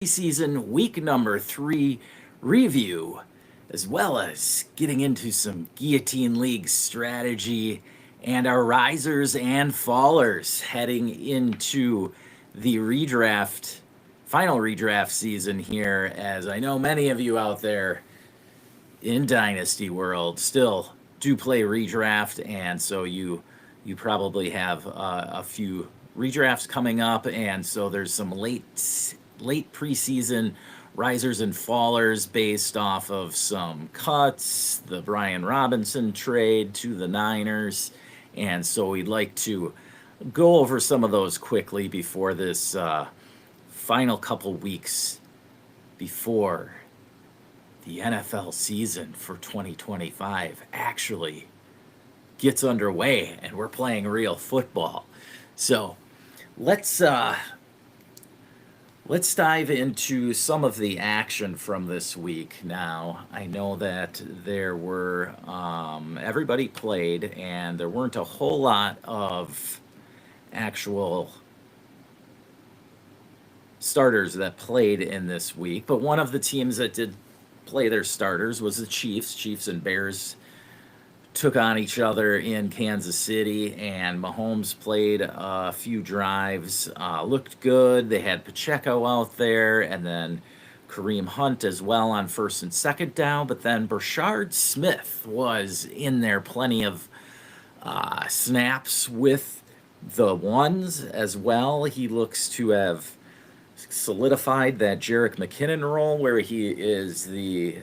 preseason week number 3 review, as well as getting into some Guillotine League strategy and our risers and fallers heading into the final redraft season here, as I know many of you out there in Dynasty World still do play redraft, and so you probably have a few redrafts coming up, and so there's some late preseason risers and fallers based off of some cuts, the Brian Robinson trade to the Niners, and so we'd like to go over some of those quickly before this final couple weeks before the NFL season for 2025 actually gets underway and we're playing real football. So let's dive into some of the action from this week. Now, I know that there were everybody played, and there weren't a whole lot of actual starters that played in this week, but one of the teams that did play their starters was the Chiefs. Chiefs and Bears took on each other in Kansas City, and Mahomes played a few drives, looked good. They had Pacheco out there, and then Kareem Hunt as well on first and second down, but then Brashard Smith was in there plenty of snaps with the ones as well. He looks to have solidified that Jerick McKinnon role where he is the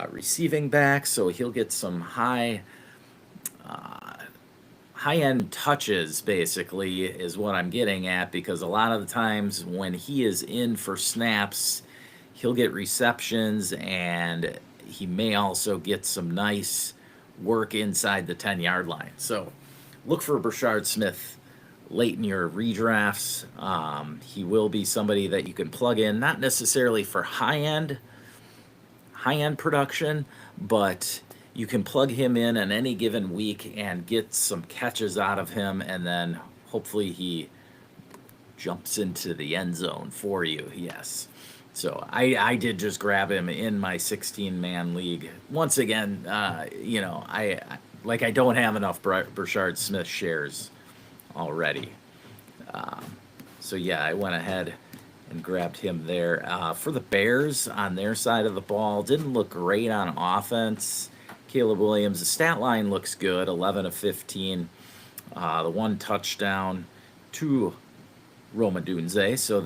receiving back, so he'll get some high-end touches, basically, is what I'm getting at, because a lot of the times when he is in for snaps, he'll get receptions, and he may also get some nice work inside the 10-yard line. So look for Brashard Smith late in your redrafts. He will be somebody that you can plug in, not necessarily for high-end production, but you can plug him in any given week and get some catches out of him, and then hopefully he jumps into the end zone for you. Yes. So I did just grab him in my 16-man league. Once again, I don't have enough Brashard Smith shares already. So yeah, I went ahead and grabbed him there. For the Bears on their side of the ball, didn't look great on offense. Caleb Williams, the stat line looks good, 11 of 15. The one touchdown to Roma Dunze, so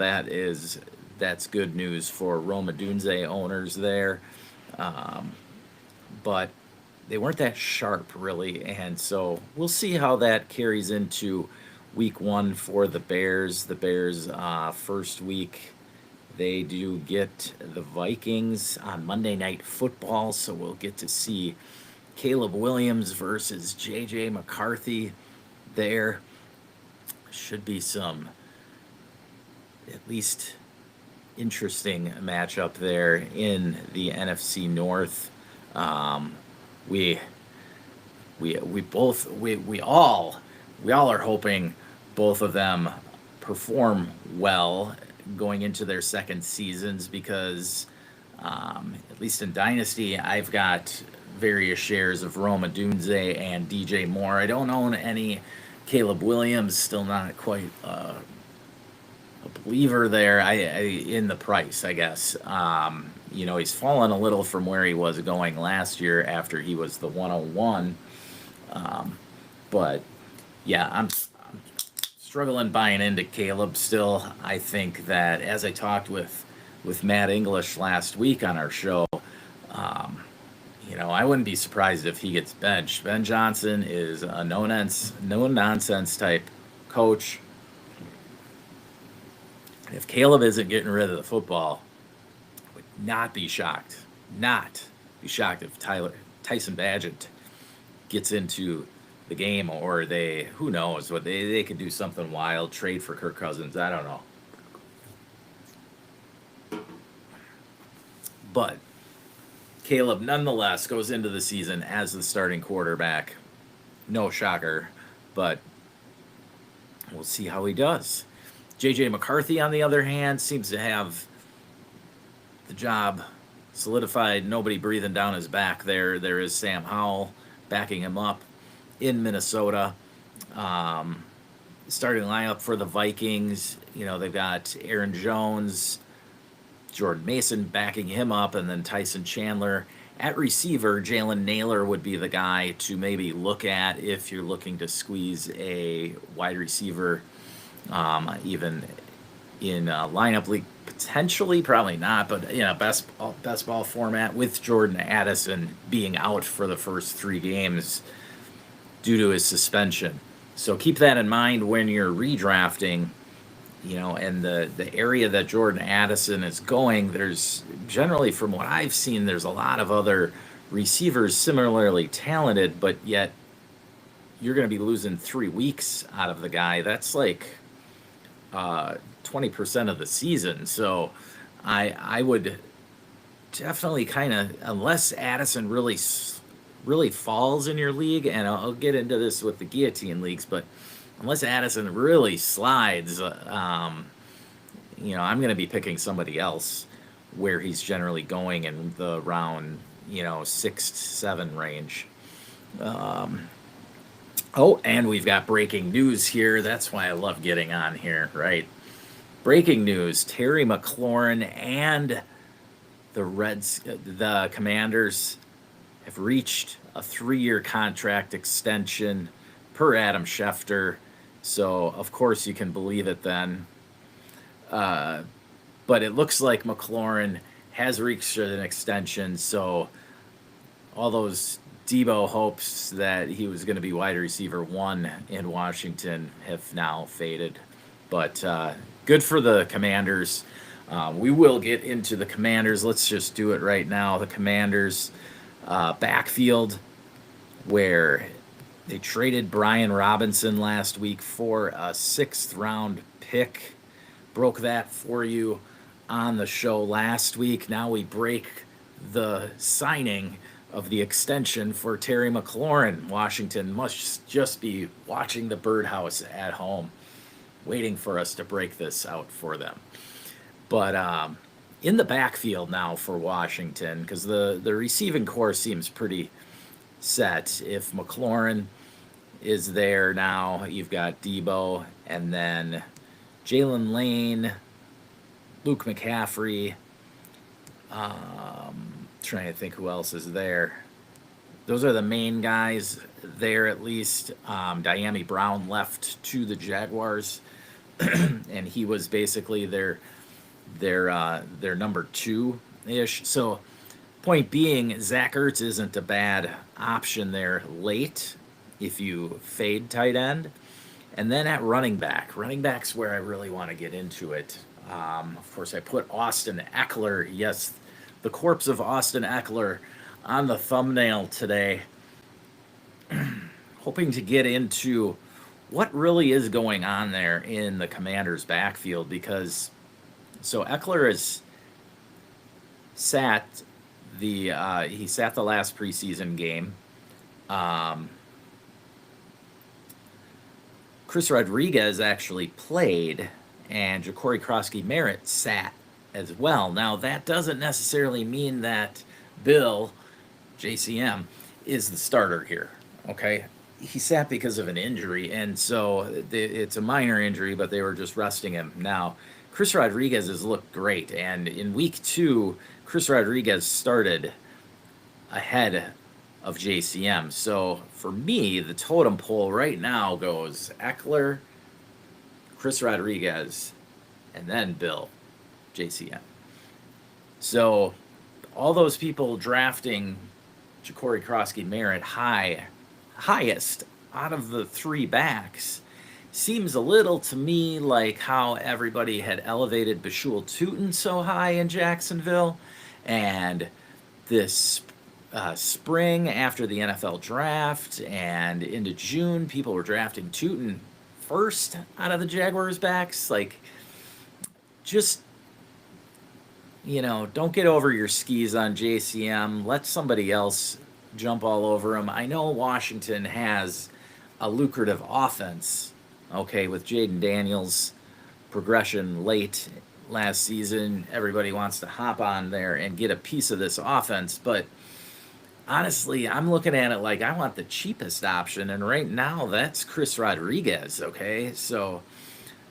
that's good news for Roma Dunze owners there. But they weren't that sharp, really, and so we'll see how that carries into week 1 for the Bears. The Bears, first week, they do get the Vikings on Monday Night Football, so we'll get to see Caleb Williams versus J.J. McCarthy there. Should be some at least interesting matchup there in the NFC North. We all are hoping both of them perform well going into their second seasons, because at least in Dynasty, I've got various shares of Roma Dunze and DJ Moore. I don't own any Caleb Williams, still not quite a believer there in the price, I guess. He's fallen a little from where he was going last year after he was the 101. But yeah, I'm struggling buying into Caleb still. I think that, as I talked with Matt English last week on our show, I wouldn't be surprised if he gets benched. Ben Johnson is a no-nonsense type coach. If Caleb isn't getting rid of the football, I would not be shocked if Tyson Bagent gets into the game, or who knows, what they could do something wild, trade for Kirk Cousins. I don't know. But Caleb nonetheless goes into the season as the starting quarterback. No shocker, but we'll see how he does. J.J. McCarthy, on the other hand, seems to have the job solidified. Nobody breathing down his back there. There is Sam Howell backing him up in Minnesota. Starting lineup for the Vikings, they've got Aaron Jones, Jordan Mason backing him up, and then Tyson Chandler. At receiver, Jalen Naylor would be the guy to maybe look at if you're looking to squeeze a wide receiver, even in a lineup league. Potentially, probably not, but best ball format with Jordan Addison being out for the first 3 games due to his suspension. So keep that in mind when you're redrafting. And the area that Jordan Addison is going, there's generally, from what I've seen, there's a lot of other receivers similarly talented, but yet you're going to be losing 3 weeks out of the guy. That's like 20% of the season. So I would definitely unless Addison really falls in your league, and I'll get into this with the Guillotine Leagues, but unless Addison really slides, I'm going to be picking somebody else where he's generally going in the round, 6 to 7 range. And we've got breaking news here. That's why I love getting on here, right? Breaking news: Terry McLaurin and the Commanders have reached a 3-year contract extension per Adam Schefter. So, of course, you can believe it then. But it looks like McLaurin has reached an extension. So, all those Debo hopes that he was going to be wide receiver 1 in Washington have now faded. But good for the Commanders. We will get into the Commanders. Let's just do it right now. The Commanders backfield, where they traded Brian Robinson last week for a 6th round pick. Broke that for you on the show last week. Now we break the signing of the extension for Terry McLaurin. Washington must just be watching the birdhouse at home, waiting for us to break this out for them. But in the backfield now for Washington, because the receiving core seems pretty set. If McLaurin is there now, you've got Debo, and then Jalen Lane, Luke McCaffrey. Trying to think who else is there. Those are the main guys there, at least. Diami Brown left to the Jaguars, and he was basically their number 2-ish. So, point being, Zach Ertz isn't a bad option there late if you fade tight end. And then at running back's where I really want to get into it. Of course, I put Austin Eckler, yes, the corpse of Austin Eckler, on the thumbnail today, hoping to get into what really is going on there in the Commanders' backfield, because Eckler has sat the last preseason game. Chris Rodriguez actually played, and Ja'Cory Krosky-Merritt sat as well. Now, that doesn't necessarily mean that Bill, JCM, is the starter here, okay? He sat because of an injury, and so it's a minor injury, but they were just resting him. Now, Chris Rodriguez has looked great, and in week 2, Chris Rodriguez started ahead of JCM. So for me, the totem pole right now goes Eckler, Chris Rodriguez, and then Bill, JCM. So all those people drafting Ja'Cory Krosky-Merritt highest out of the 3 backs seems a little to me like how everybody had elevated Bashul Tootin so high in Jacksonville, and this spring after the NFL draft and into June, people were drafting Tootin first out of the Jaguars backs. Like, just, don't get over your skis on JCM. Let somebody else jump all over him. I know Washington has a lucrative offense, okay, with Jaden Daniels' progression late last season. Everybody wants to hop on there and get a piece of this offense, but honestly, I'm looking at it like I want the cheapest option, and right now that's Chris Rodriguez. Okay, so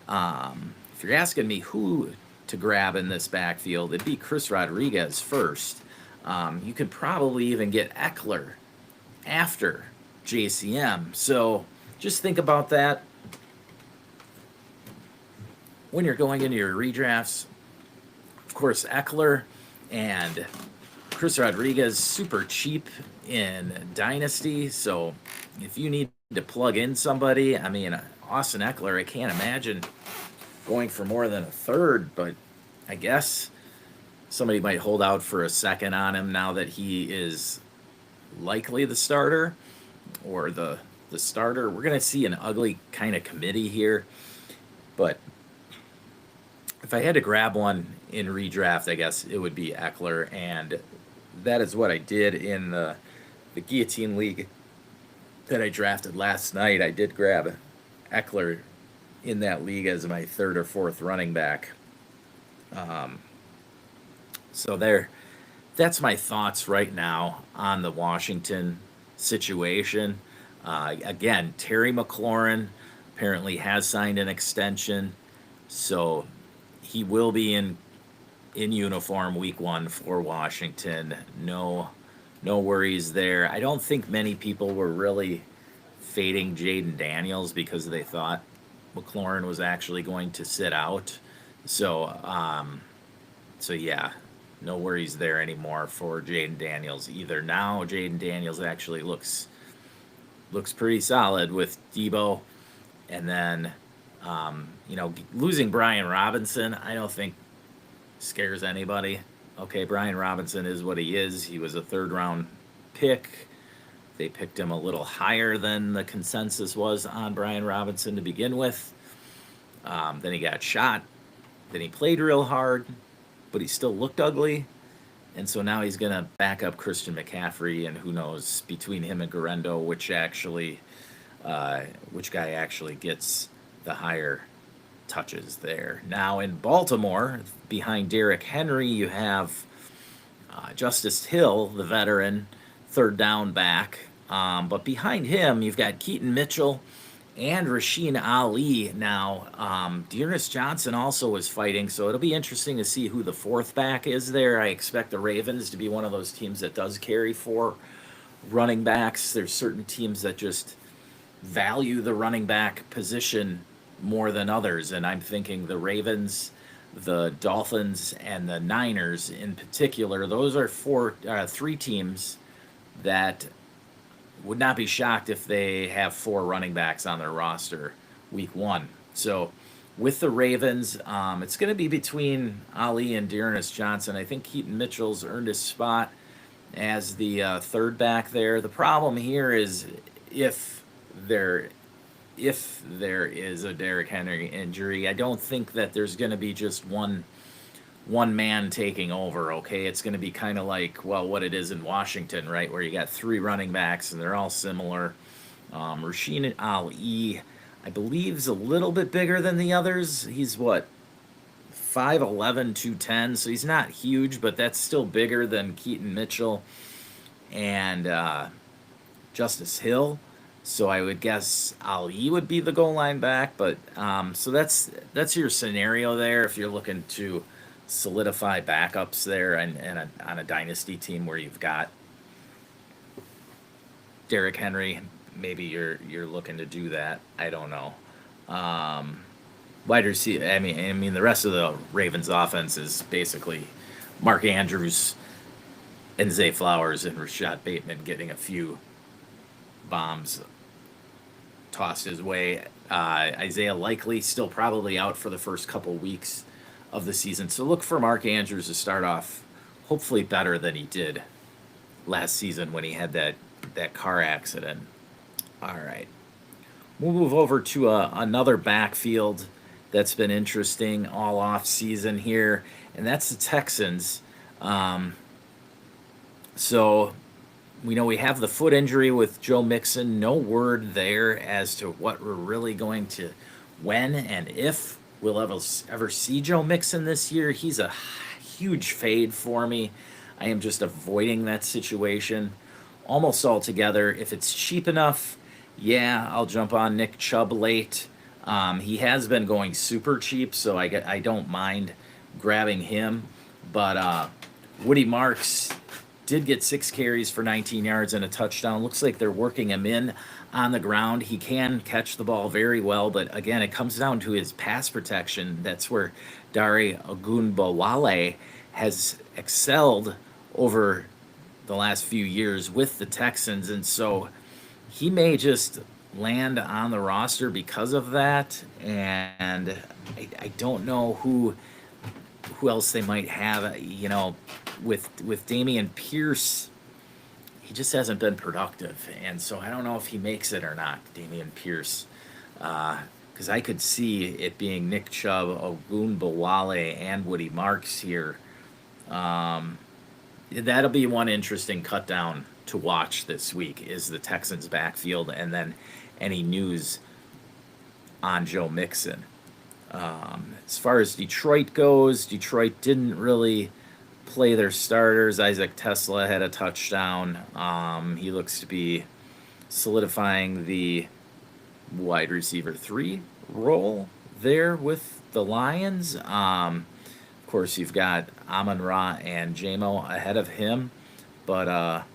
if you're asking me who to grab in this backfield, it'd be Chris Rodriguez first. You could probably even get Eckler after JCM. So just think about that when you're going into your redrafts. Of course, Eckler and Chris Rodriguez, super cheap in Dynasty. So if you need to plug in somebody, I mean, Austin Eckler, I can't imagine going for more than a third, but I guess somebody might hold out for a second on him now that he is likely the starter or the starter. We're going to see an ugly kind of committee here, but if I had to grab one in redraft, I guess it would be Eckler, and that is what I did in the Guillotine League that I drafted last night. I did grab Eckler in that league as my third or fourth running back. So that's my thoughts right now on the Washington situation. Again, Terry McLaurin apparently has signed an extension, so he will be in uniform week 1 for Washington. No worries there. I don't think many people were really fading Jaden Daniels because they thought McLaurin was actually going to sit out. So yeah, no worries there anymore for Jaden Daniels either. Now Jaden Daniels actually looks pretty solid with Debo, and then losing Brian Robinson, I don't think scares anybody. Okay, Brian Robinson is what he is. He was a 3rd round pick. They picked him a little higher than the consensus was on Brian Robinson to begin with. Then he got shot. Then he played real hard, but he still looked ugly. And so now he's going to back up Christian McCaffrey, and who knows, between him and Garendo, which guy actually gets the higher touches there. Now in Baltimore, behind Derrick Henry, you have Justice Hill, the veteran, 3rd down back. But behind him, you've got Keaton Mitchell and Rasheen Ali. Now, Dearness Johnson also was fighting, so it'll be interesting to see who the 4th back is there. I expect the Ravens to be one of those teams that does carry 4 running backs. There's certain teams that just value the running back position more than others, and I'm thinking the Ravens, the Dolphins, and the Niners in particular. Those are 3 teams that would not be shocked if they have 4 running backs on their roster week 1. So with the Ravens, it's going to be between Ali and Dearness Johnson. I think Keaton Mitchell's earned his spot as the 3rd back there. The problem here is if there is a Derrick Henry injury, I don't think that there's going to be just one man taking over. Okay, it's going to be kind of like, well, what it is in Washington, right, where you got 3 running backs and they're all similar. Rasheen Ali, I believe, is a little bit bigger than the others. He's what, 5'11", 210, so he's not huge, but that's still bigger than Keaton Mitchell and Justice Hill. So I would guess Ali would be the goal line back, but so that's your scenario there if you're looking to solidify backups there and on a dynasty team where you've got Derrick Henry. Maybe you're looking to do that. I don't know. Wide receiver. I mean the rest of the Ravens offense is basically Mark Andrews and Zay Flowers and Rashad Bateman getting a few bombs tossed his way. Isaiah Likely still probably out for the first couple weeks of the season. So look for Mark Andrews to start off hopefully better than he did last season when he had that car accident. All right. We'll move over to another backfield that's been interesting all off season here, and that's the Texans. So we know we have the foot injury with Joe Mixon. No word there as to what we're really going to, when and if we'll ever see Joe Mixon this year. He's a huge fade for me. I am just avoiding that situation almost altogether. If it's cheap enough, yeah, I'll jump on Nick Chubb late. He has been going super cheap, so I don't mind grabbing him. But Woody Marks did get 6 carries for 19 yards and a touchdown. Looks like they're working him in on the ground. He can catch the ball very well, but again, it comes down to his pass protection. That's where Dare Ogunbowale has excelled over the last few years with the Texans, and so he may just land on the roster because of that. And I don't know who else they might have. With Dameon Pierce, he just hasn't been productive, and so I don't know if he makes it or not, Dameon Pierce, because I could see it being Nick Chubb, Ogunbowale, and Woody Marks here. That'll be one interesting cut down to watch this week, is the Texans backfield, and then any news on Joe Mixon. As far as Detroit goes, Detroit didn't really play their starters. Isaac Tesla had a touchdown. He looks to be solidifying the wide receiver 3 role there with the Lions. Of course, you've got Amon-Ra and Jamo ahead of him, but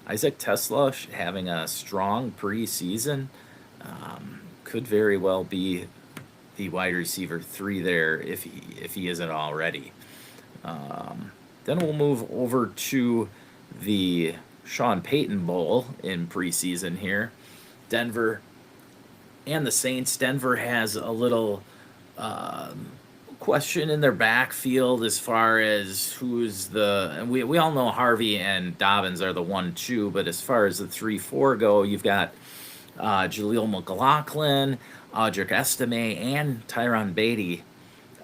Isaac Tesla having a strong preseason, could very well be the wide receiver 3 there if he isn't already. Then we'll move over to the Sean Payton Bowl in preseason here. Denver and the Saints. Denver has a little question in their backfield as far as who's and we all know Harvey and Dobbins are the 1-2, but as far as the 3-4 go, you've got Jaleel McLaughlin, Audric Estime, and Tyron Beatty.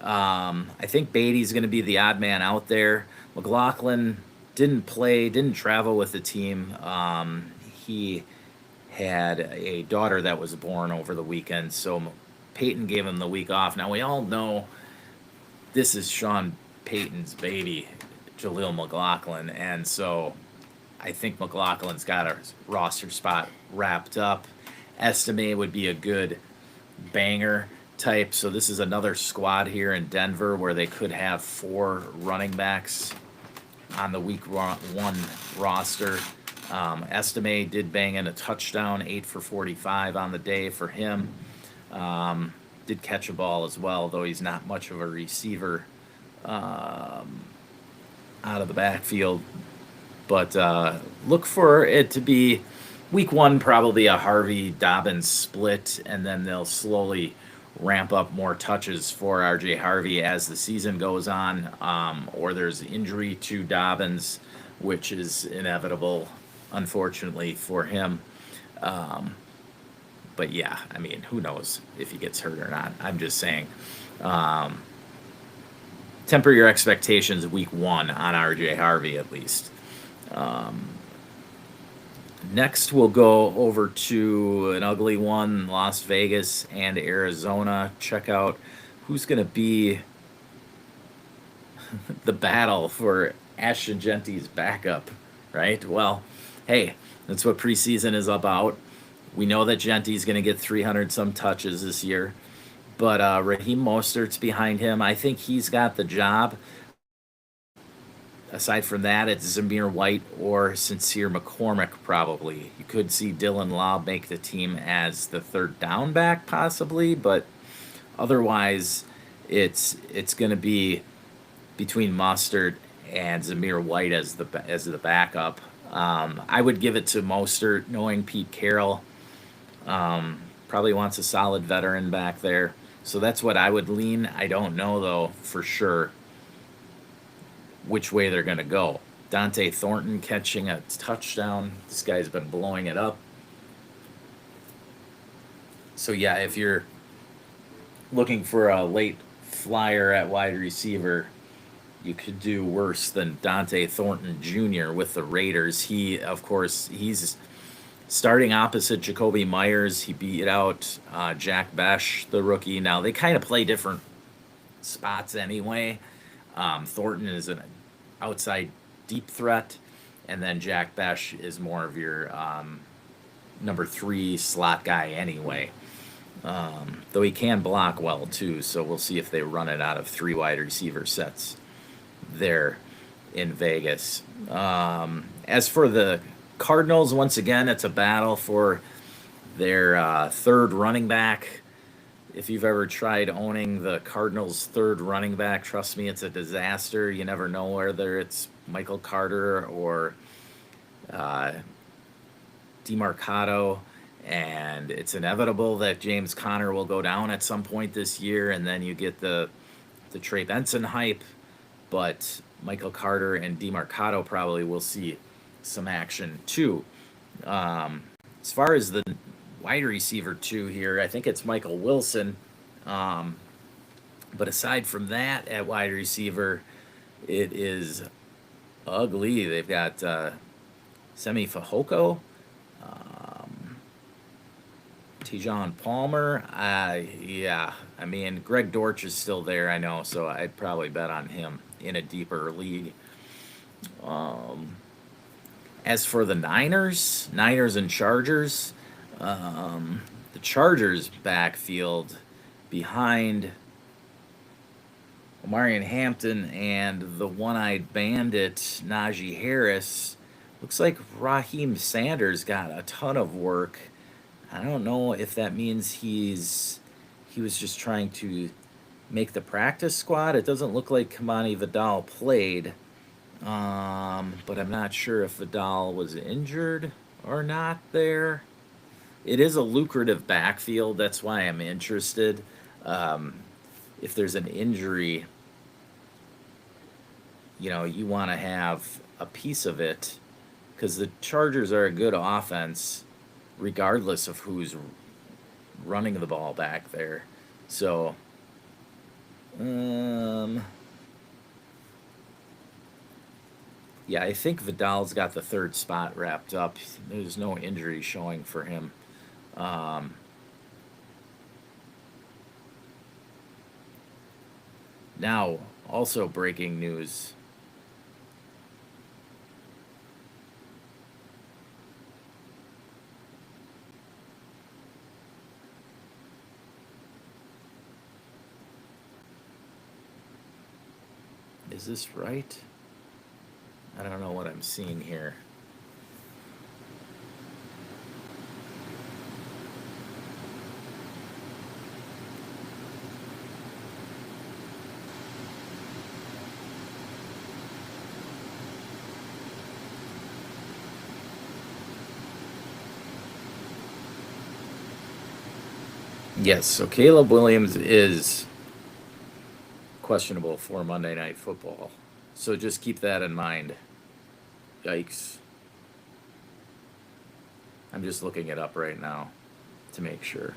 I think Beatty's going to be the odd man out there. McLaughlin didn't travel with the team. He had a daughter that was born over the weekend, so Peyton gave him the week off. Now, we all know this is Sean Payton's baby, Jaleel McLaughlin, and so I think McLaughlin's got a roster spot wrapped up. Estime would be a good banger type, so this is another squad here in Denver where they could have 4 running backs on the week 1 roster. Estime did bang in a touchdown, 8 for 45 on the day for him. Did catch a ball as well, though he's not much of a receiver out of the backfield. But look for it to be week 1, probably a Harvey Dobbins split, and then they'll slowly ramp up more touches for RJ Harvey as the season goes on, or there's injury to Dobbins, which is inevitable, unfortunately, for him. But yeah, I mean, who knows if he gets hurt or not. I'm just saying, temper your expectations week 1 on RJ Harvey at least. Next, we'll go over to an ugly one, Las Vegas and Arizona. Check out who's going to be the battle for Ashton Genty's backup, right? Well, hey, that's what preseason is about. We know that Genty's going to get 300-some touches this year, but Raheem Mostert's behind him. I think he's got the job. Aside from that, it's Zamir White or Sincere McCormick probably. You could see Dylan Laub make the team as the 3rd down back possibly, but otherwise it's going to be between Mostert and Zamir White as the backup. I would give it to Mostert, knowing Pete Carroll. Probably wants a solid veteran back there. So that's what I would lean. I don't know, though, for sure which way they're going to go. Dante Thornton catching a touchdown. This guy's been blowing it up. So, yeah, if you're looking for a late flyer at wide receiver, you could do worse than Dante Thornton Jr. with the Raiders. He, of course, he's starting opposite Jacoby Myers. He beat out Jack Besh, the rookie. Now, they kind of play different spots anyway. Thornton is an outside deep threat, and then Jack Besh is more of your number 3 slot guy anyway. Though he can block well too, so we'll see if they run it out of 3 wide receiver sets there in Vegas. As for the Cardinals, once again, it's a battle for their third running back. If you've ever tried owning the Cardinals' third running back, trust me, it's a disaster. You never know whether it's Michael Carter or DeMarcado, and it's inevitable that James Conner will go down at some point this year, and then you get the Trey Benson hype, but Michael Carter and DeMarcado probably will see some action too. As far as the wide receiver 2 here, I think it's Michael Wilson. But aside from that, at wide receiver, it is ugly. They've got Semi Fehoko, Tijon Palmer. Yeah, I mean, Greg Dortch is still there, I know, so I'd probably bet on him in a deeper league. As for the Niners and Chargers, the Chargers backfield behind Omarion Hampton and the one-eyed bandit Najee Harris, looks like Raheem Sanders got a ton of work. I don't know if that means he was just trying to make the practice squad. It doesn't look like Kamani Vidal played, but I'm not sure if Vidal was injured or not there. It is a lucrative backfield. That's why I'm interested. If there's an injury, you want to have a piece of it, because the Chargers are a good offense regardless of who's running the ball back there. So, yeah, I think Vidal's got the third spot wrapped up. There's no injury showing for him. Now, also breaking news. Is this right? I don't know what I'm seeing here. Yes, so Caleb Williams is questionable for Monday Night Football. So just keep that in mind. Yikes. I'm just looking it up right now to make sure.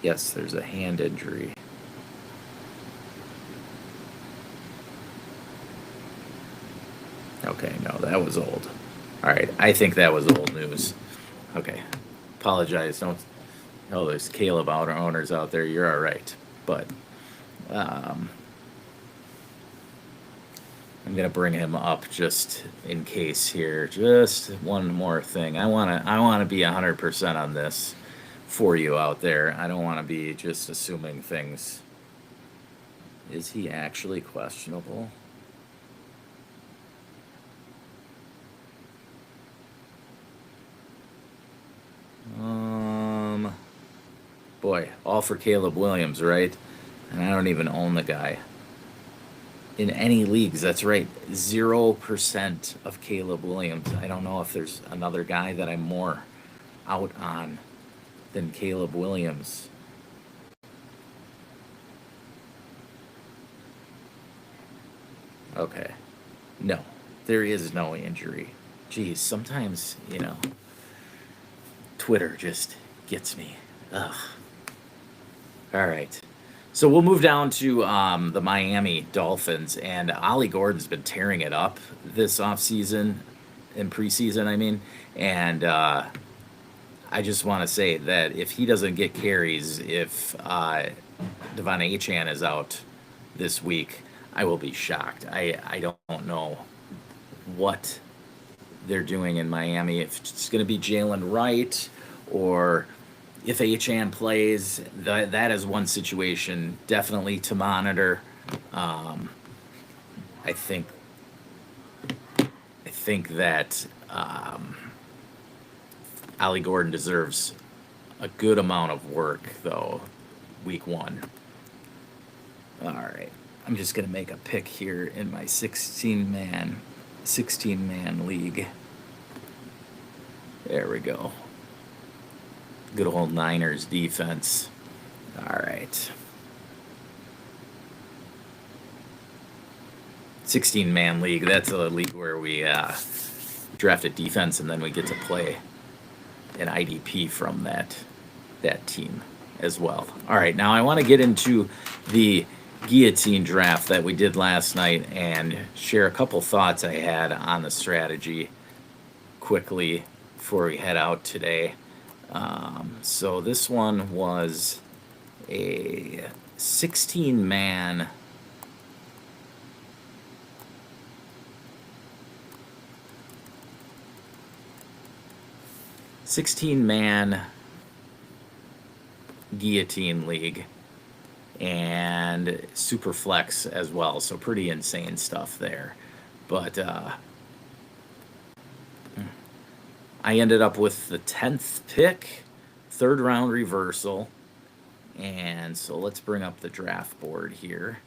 Yes, there's a hand injury. Okay, no, that was old. All right, I think that was old news. Okay, apologize. Don't. Oh, there's Caleb owners out there. You're all right, but I'm gonna bring him up just in case here. Just one more thing. I wanna be 100% on this for you out there. I don't want to be just assuming things. Is he actually questionable? Boy, all for Caleb Williams, right? And I don't even own the guy. In any leagues, that's right. 0% of Caleb Williams. I don't know if there's another guy that I'm more out on than Caleb Williams. Okay. No, there is no injury. Geez, sometimes, Twitter just gets me. Ugh. All right. So we'll move down to the Miami Dolphins, and Ollie Gordon's been tearing it up this offseason. in preseason, I mean. And I just want to say that if he doesn't get carries, if Devon Achane is out this week, I will be shocked. I don't know what they're doing in Miami. If it's going to be Jalen Wright or if Achane plays, that is one situation definitely to monitor. I think that Ollie Gordon deserves a good amount of work though, week one. All right, I'm just gonna make a pick here in my 16-man league. There we go. Good old Niners defense. All right. 16-man league. That's a league where we draft a defense and then we get to play an IDP from that team as well. All right, now I want to get into the guillotine draft that we did last night and share a couple thoughts I had on the strategy quickly before we head out today. So this one was a 16-man guillotine league and super flex as well, so pretty insane stuff there. But I ended up with the 10th pick, third round reversal. And so let's bring up the draft board here.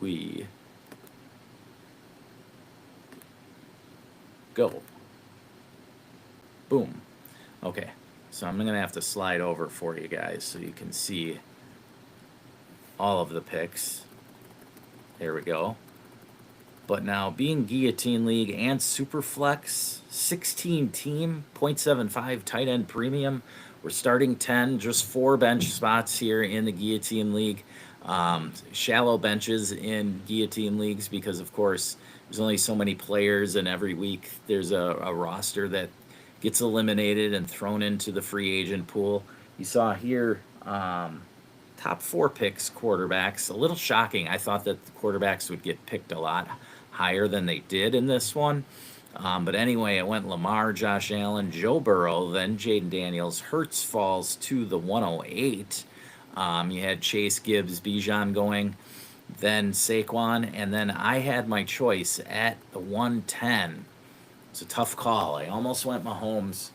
We go. Boom. Okay, so I'm going to have to slide over for you guys so you can see all of the picks. There we go. But now, being Guillotine League and Superflex, 16 team, 0.75 tight end premium. We're starting 10, just 4 bench spots here in the Guillotine League. Shallow benches in Guillotine Leagues because, of course, there's only so many players, and every week there's a roster that gets eliminated and thrown into the free agent pool. You saw here, top 4 picks, quarterbacks. A little shocking. I thought that the quarterbacks would get picked a lot higher than they did in this one. But anyway, it went Lamar, Josh Allen, Joe Burrow, then Jaden Daniels. Hurts falls to the 108. You had Chase, Gibbs, Bijan going, then Saquon, and then I had my choice at the 110. It's a tough call. I almost went Mahomes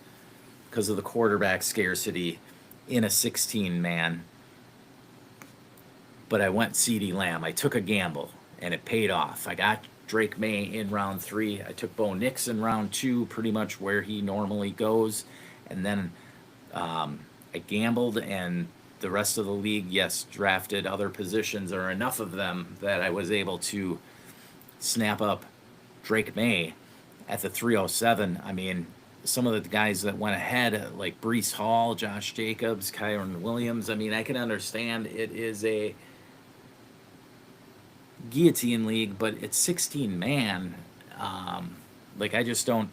because of the quarterback scarcity in a 16-man. But I went CeeDee Lamb. I took a gamble, and it paid off. I got Drake May in round 3. I took Bo Nix in round 2, pretty much where he normally goes. And then I gambled, and the rest of the league, yes, drafted other positions, or enough of them that I was able to snap up Drake May at the 307. I mean, some of the guys that went ahead, like Breece Hall, Josh Jacobs, Kyron Williams, I mean, I can understand it is a guillotine league, but it's 16-man. Like, I just don't,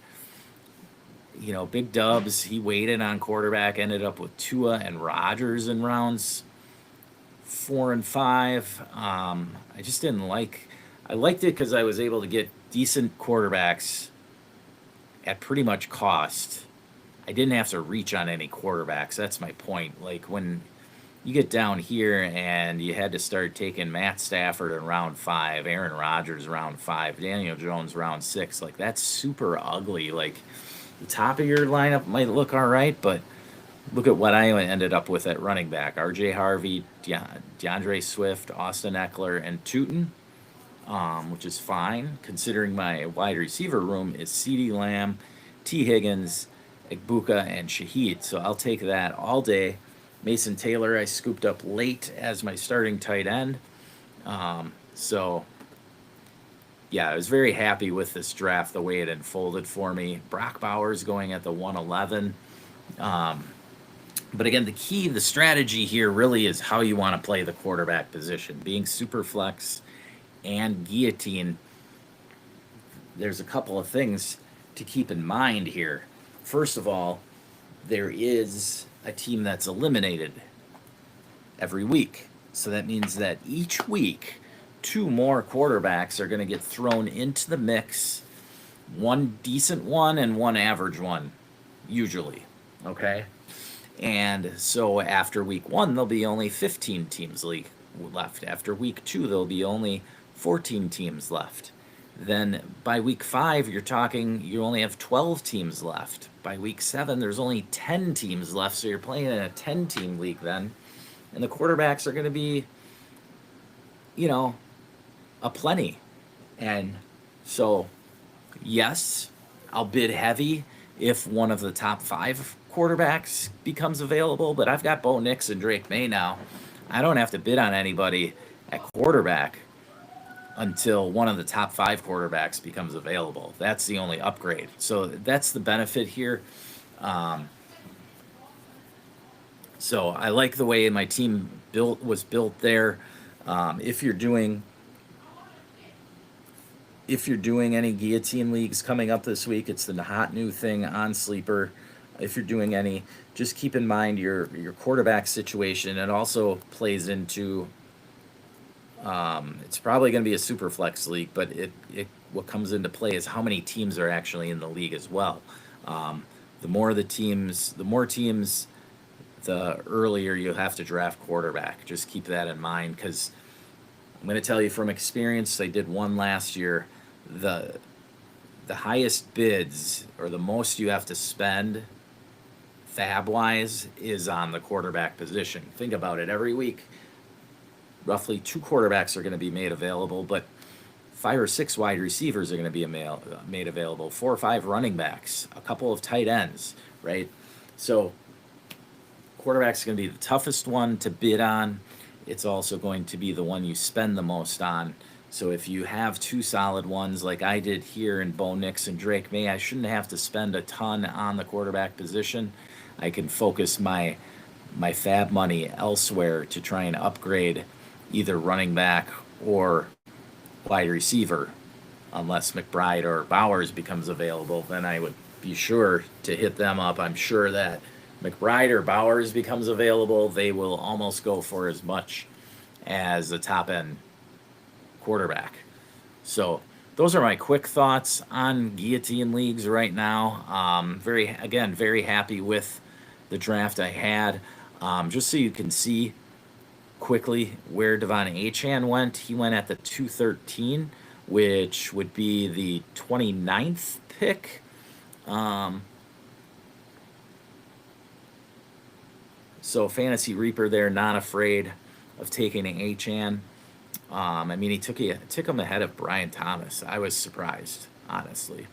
Big Dubs, he waited on quarterback, ended up with Tua and Rodgers in rounds 4 and 5. I just didn't like, I liked it because I was able to get decent quarterbacks at pretty much cost. I didn't have to reach on any quarterbacks. That's my point. Like, when you get down here and you had to start taking Matt Stafford in round 5, Aaron Rodgers round 5, Daniel Jones round 6, like, that's super ugly. Like, the top of your lineup might look all right, but look at what I ended up with at running back. R.J. Harvey, DeAndre Swift, Austin Eckler, and Tootin, which is fine, considering my wide receiver room is CeeDee Lamb, T. Higgins, Egbuka, and Shaheed. So I'll take that all day. Mason Taylor I scooped up late as my starting tight end. So, yeah, I was very happy with this draft, the way it unfolded for me. Brock Bowers going at the 111. But again, the key, the strategy here really is how you want to play the quarterback position. Being super flex and guillotine, there's a couple of things to keep in mind here. First of all, there is a team that's eliminated every week. So that means that each week, two more quarterbacks are going to get thrown into the mix, one decent one and one average one, usually. Okay? And so after week one, there'll be only 15 teams left. After week two, there'll be only 14 teams left. Then by week five, you're talking you only have 12 teams left. By week seven, there's only 10 teams left. So you're playing in a 10-team league then. And the quarterbacks are going to be, aplenty. And so, yes, I'll bid heavy if one of the top 5 quarterbacks becomes available, but I've got Bo Nix and Drake May now. I don't have to bid on anybody at quarterback until one of the top 5 quarterbacks becomes available. That's the only upgrade. So that's the benefit here. So I like the way my team was built there. If you're doing any guillotine leagues coming up this week, it's the hot new thing on Sleeper. If you're doing any, just keep in mind your quarterback situation. It also plays into. It's probably going to be a super flex league, but what comes into play is how many teams are actually in the league as well. The more teams, the earlier you have to draft quarterback. Just keep that in mind, because I'm going to tell you from experience, I did one last year. The highest bids, or the most you have to spend fab wise, is on the quarterback position. Think about it. Every week, roughly 2 quarterbacks are going to be made available, but 5 or 6 wide receivers are going to be made available. 4 or 5 running backs, a couple of tight ends, right? So quarterback's going to be the toughest one to bid on. It's also going to be the one you spend the most on. So if you have 2 solid ones like I did here in Bo Nix and Drake May, I shouldn't have to spend a ton on the quarterback position. I can focus my fab money elsewhere to try and upgrade either running back or wide receiver. Unless McBride or Bowers becomes available, then I would be sure to hit them up. I'm sure that McBride or Bowers becomes available, they will almost go for as much as the top end quarterback. So those are my quick thoughts on guillotine leagues right now. Very happy with the draft I had. Just so you can see quickly where Devon Achane went. He went at the 213, which would be the 29th pick. So Fantasy Reaper there, not afraid of taking an Achane. He took him ahead of Brian Thomas. I was surprised, honestly,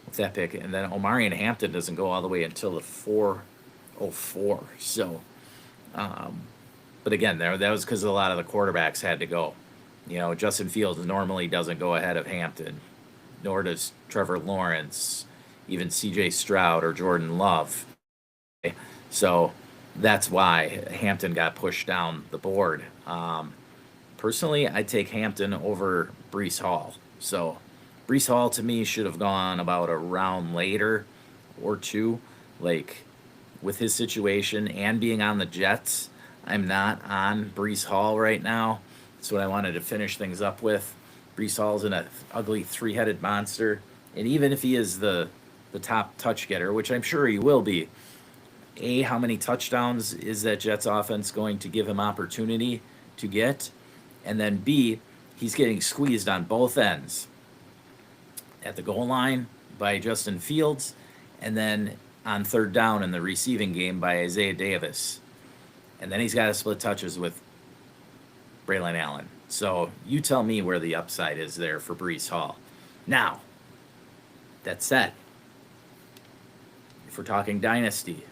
with that pick. And then Omarion Hampton doesn't go all the way until the 404. So, but again, that was because a lot of the quarterbacks had to go. Justin Fields normally doesn't go ahead of Hampton, nor does Trevor Lawrence, even C.J. Stroud or Jordan Love. So that's why Hampton got pushed down the board. Personally, I'd take Hampton over Breece Hall. So Breece Hall to me should have gone about a round later or 2. Like, with his situation and being on the Jets, I'm not on Breece Hall right now. That's what I wanted to finish things up with. Breece Hall's an ugly 3-headed monster. And even if he is the top touch getter, which I'm sure he will be, A, how many touchdowns is that Jets offense going to give him opportunity to get? And then B, he's getting squeezed on both ends. At the goal line by Justin Fields, and then on 3rd down in the receiving game by Isaiah Davis. And then he's got to split touches with Braylon Allen. So you tell me where the upside is there for Breece Hall. Now, that said, if we're talking dynasty,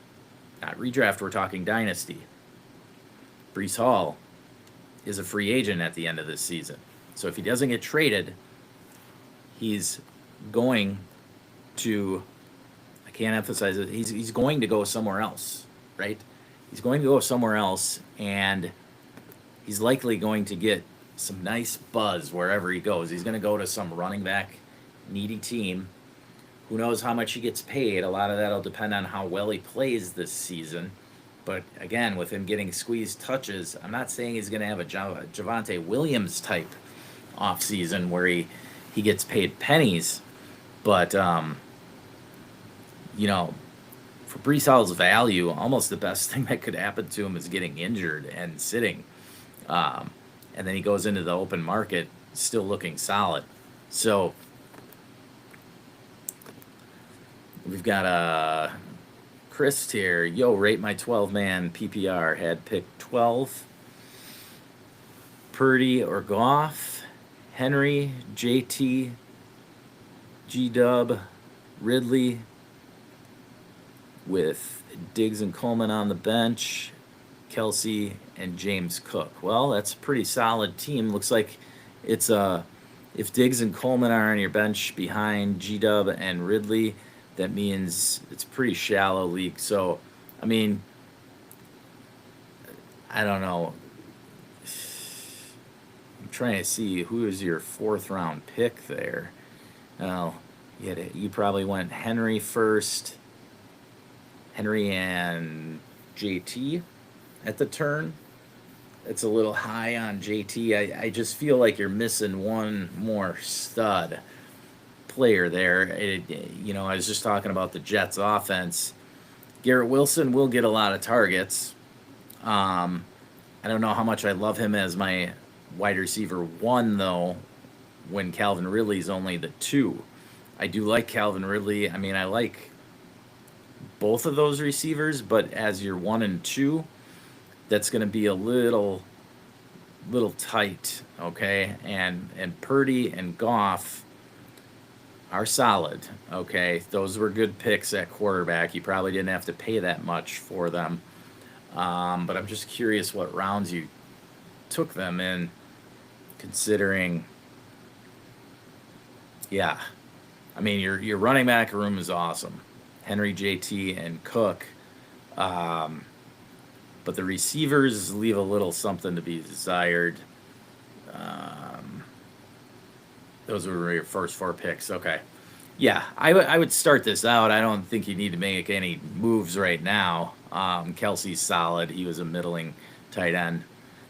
not redraft, we're talking dynasty, Breece Hall is a free agent at the end of this season. So if he doesn't get traded, he's going to, I can't emphasize it, he's going to go somewhere else, right? He's going to go somewhere else, and he's likely going to get some nice buzz wherever he goes. He's going to go to some running back needy team. Who knows how much he gets paid? A lot of that will depend on how well he plays this season. But again, with him getting squeezed touches, I'm not saying he's going to have a Javonte Williams type offseason where he gets paid pennies. But, you know, for Breece Hall's value, almost the best thing that could happen to him is getting injured and sitting. And then he goes into the open market still looking solid. So we've got Chris here. Yo, rate my 12-man PPR. Had picked 12. Purdy or Goff, Henry, JT, G-Dub, Ridley, with Diggs and Coleman on the bench, Kelsey and James Cook. Well, that's a pretty solid team. Looks like it's if Diggs and Coleman are on your bench behind G-Dub and Ridley, that means it's a pretty shallow league. So, I mean, I don't know. I'm trying to see who is your 4th round pick there. Well, you probably went Henry first. Henry and JT at the turn. It's a little high on JT. I just feel like you're missing one more stud player there. I was just talking about the Jets offense. Garrett Wilson will get a lot of targets. I don't know how much I love him as my wide receiver 1, though, when Calvin Ridley's only the 2. I do like Calvin Ridley. I mean, I like both of those receivers, but as your 1 and 2, that's going to be a little tight, okay? And Purdy and Goff are solid, okay? Those were good picks at quarterback. You probably didn't have to pay that much for them. But I'm just curious what rounds you took them in, considering, yeah. I mean, your running back room is awesome. Henry, JT, and Cook. But the receivers leave a little something to be desired. Those were your first 4 picks. Okay. Yeah, I would start this out. I don't think you need to make any moves right now. Kelsey's solid. He was a middling tight end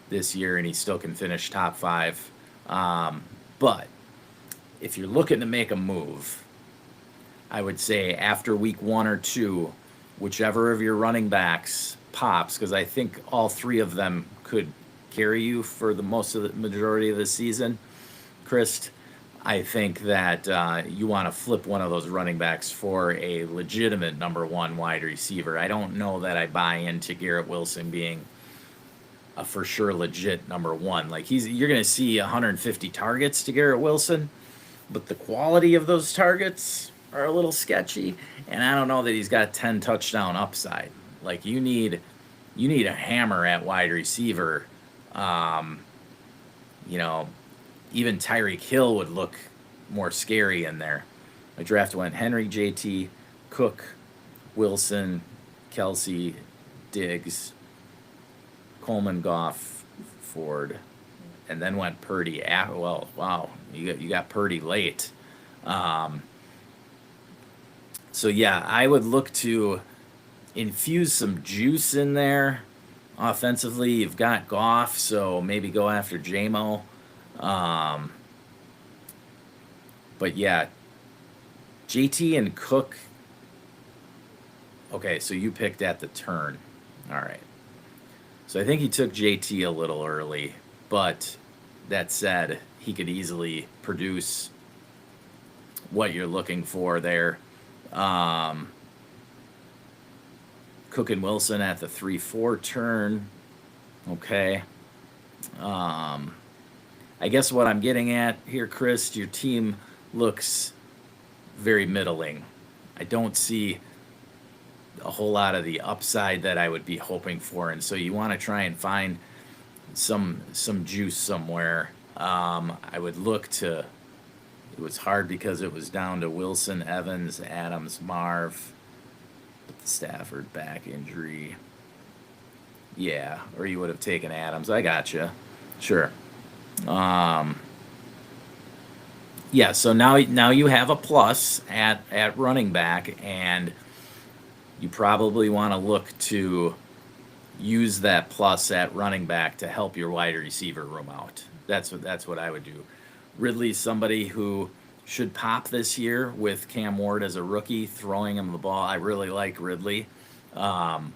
this year, and he still can finish top 5. But if you're looking to make a move, I would say after week 1 or 2, whichever of your running backs pops, because I think all 3 of them could carry you for the majority of the season, Chris, I think that you want to flip one of those running backs for a legitimate number 1 wide receiver. I don't know that I buy into Garrett Wilson being a for sure legit number 1. Like you're going to see 150 targets to Garrett Wilson, but the quality of those targets are a little sketchy, and I don't know that he's got 10 touchdown upside. Like you need a hammer at wide receiver. Even Tyreek Hill would look more scary in there. My draft went Henry, JT, Cook, Wilson, Kelsey, Diggs, Coleman, Goff, Ford, and then went Purdy. Well, wow, you got Purdy late. So yeah, I would look to infuse some juice in there. Offensively, you've got Goff, so maybe go after J-Mo. But yeah, JT and Cook. Okay, so you picked at the turn. All right. So I think he took JT a little early, but that said, he could easily produce what you're looking for there. Cook and Wilson at the 3-4 turn. Okay. I guess what I'm getting at here, Chris, your team looks very middling. I don't see a whole lot of the upside that I would be hoping for, and so you want to try and find some juice somewhere. I would look to. It was hard because it was down to Wilson, Evans, Adams, Marv, with the Stafford back injury. Yeah, or you would have taken Adams. I gotcha. Sure. Um, yeah. So now you have a plus at running back, and you probably want to look to use that plus at running back to help your wide receiver room out. That's what I would do. Ridley's somebody who should pop this year with Cam Ward as a rookie throwing him the ball. I really like Ridley. Um,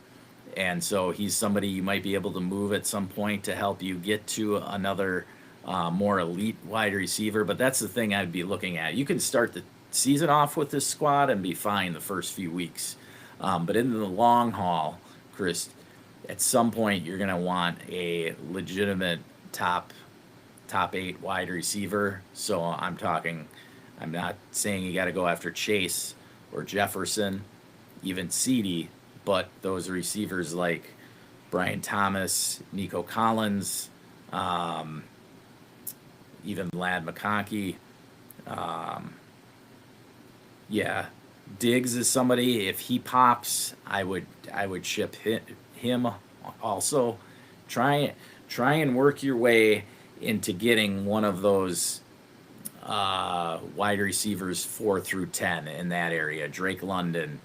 and so he's somebody you might be able to move at some point to help you get to another more elite wide receiver. But that's the thing I'd be looking at. You can start the season off with this squad and be fine the first few weeks. But in the long haul, Chris, at some point you're going to want a legitimate top 8 wide receiver. So I'm not saying you got to go after Chase or Jefferson, even CeeDee, but those receivers like Brian Thomas, Nico Collins, um, even Lad McConkey. Um, yeah, Diggs is somebody. If he pops, I would ship him also. Try try and work your way into getting one of those wide receivers 4 through 10 in that area. Drake London,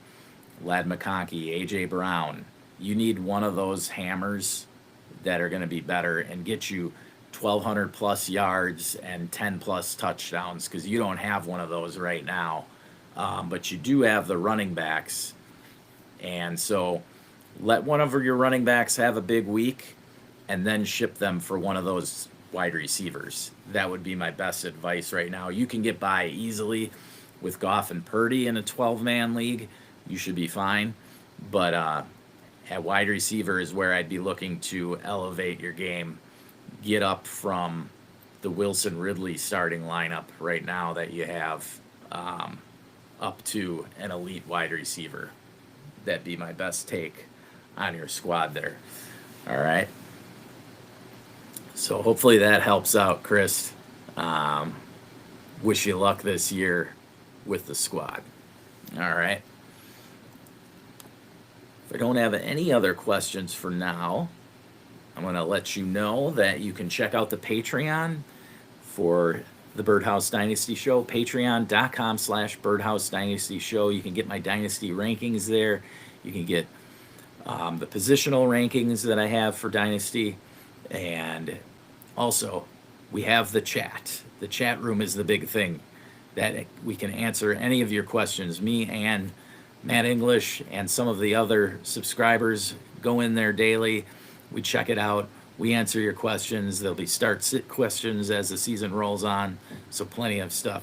Lad McConkey, AJ Brown. You need one of those hammers that are going to be better and get you 1,200 plus yards and 10 plus touchdowns because you don't have one of those right now. But you do have the running backs. And so let one of your running backs have a big week and then ship them for one of those wide receivers. That would be my best advice right now. You can get by easily with Goff and Purdy in a 12-man league. You should be fine. But at wide receiver is where I'd be looking to elevate your game. Get up from the Wilson Ridley starting lineup right now that you have up to an elite wide receiver. That'd be my best take on your squad there. All right. So hopefully that helps out, Chris. Um, Wish you luck this year with the squad. All right. If I don't have any other questions for now, I'm going to let you know that you can check out the Patreon for the Birdhouse Dynasty Show, patreon.com/Birdhouse Dynasty Show. You can get my Dynasty rankings there. You can get the positional rankings that I have for Dynasty. And also, we have the chat. The chat room is the big thing that we can answer any of your questions. Me and Matt English and some of the other subscribers go in there daily. We check it out. We answer your questions. There'll be start-sit questions as the season rolls on. So plenty of stuff.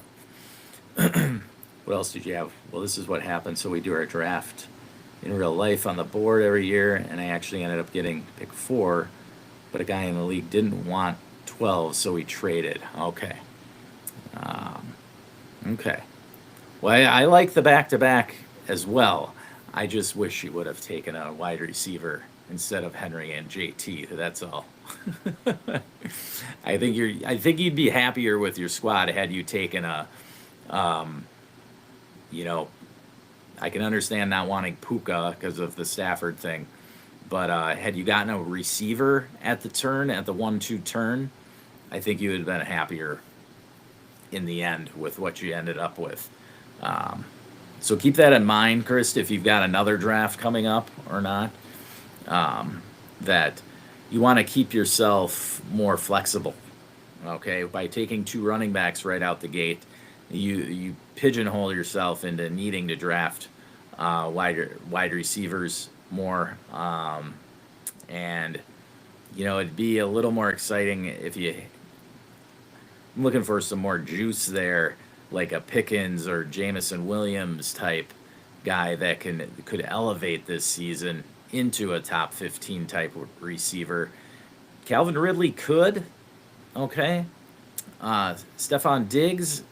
What else did you have? Well, this is what happened. So we do our draft in real life on the board every year, and I actually ended up getting pick 4, but a guy in the league didn't want 12, so we traded. Okay. Okay. Well, I like the back-to-back as well. I just wish you would have taken a wide receiver instead of Henry and JT. That's all. I think you'd be happier with your squad had you taken um, you know, I can understand not wanting Puka because of the Stafford thing, but had you gotten a receiver at the 1-2 turn, I think you would have been happier in the end with what you ended up with. So keep that in mind, Chris, if you've got another draft coming up or not, that you want to keep yourself more flexible. Okay, by taking 2 running backs right out the gate, you pigeonhole yourself into needing to draft wide receivers more, and it'd be a little more exciting if I'm looking for some more juice there, like a Pickens or Jamison Williams type guy that could elevate this season into a top 15 type receiver. Calvin Ridley could, okay. Stephon Diggs,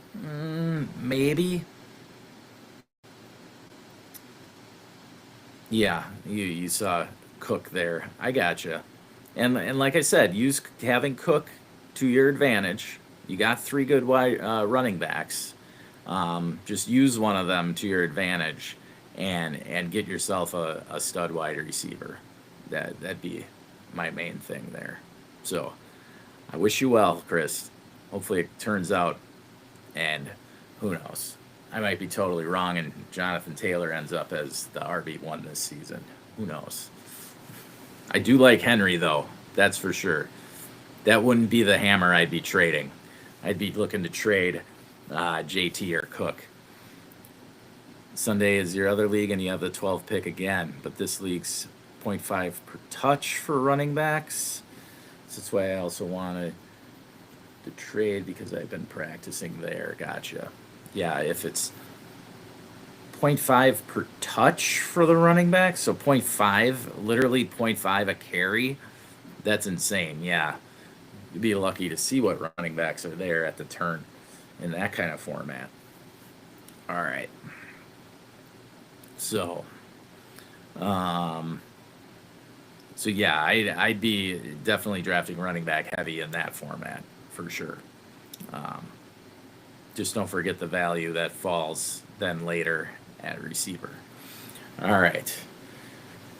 maybe. Yeah, you saw Cook there. I gotcha. And like I said, use having Cook to your advantage. You got 3 good wide running backs. Just use one of them to your advantage, and get yourself a stud wide receiver. That'd be my main thing there. So I wish you well, Chris. Hopefully it turns out, and who knows? I might be totally wrong, and Jonathan Taylor ends up as the RB1 this season. Who knows? I do like Henry, though. That's for sure. That wouldn't be the hammer I'd be trading. I'd be looking to trade JT or Cook. Sunday is your other league, and you have the 12th pick again. But this league's 0.5 per touch for running backs. So that's why I also wanted to trade, because I've been practicing there. Gotcha. Yeah, if it's 0.5 per touch for the running back, so 0.5, literally 0.5 a carry, that's insane. Yeah, you'd be lucky to see what running backs are there at the turn in that kind of format. All right. So, yeah, I'd be definitely drafting running back heavy in that format for sure. Just don't forget the value that falls then later at receiver. All right.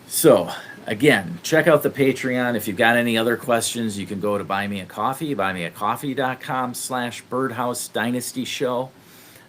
So, again, check out the Patreon. If you've got any other questions, you can go to Buy Me a Coffee, buymeacoffee.com/Birdhouse Dynasty Show.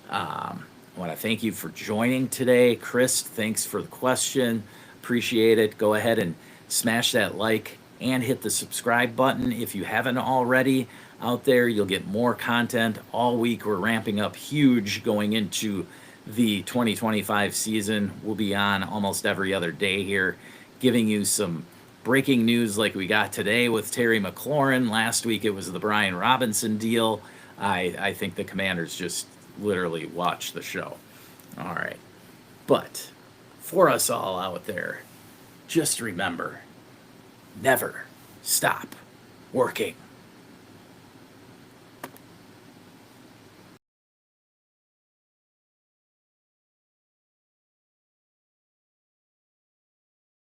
I want to thank you for joining today. Chris, thanks for the question. Appreciate it. Go ahead and smash that like and hit the subscribe button if you haven't already. Out there, you'll get more content all week. We're ramping up huge going into the 2025 season. We'll be on almost every other day here, giving you some breaking news like we got today with Terry McLaurin. Last week it was the Brian Robinson deal. I think the Commanders just literally watch the show. All right. But for us all out there, just remember, never stop working.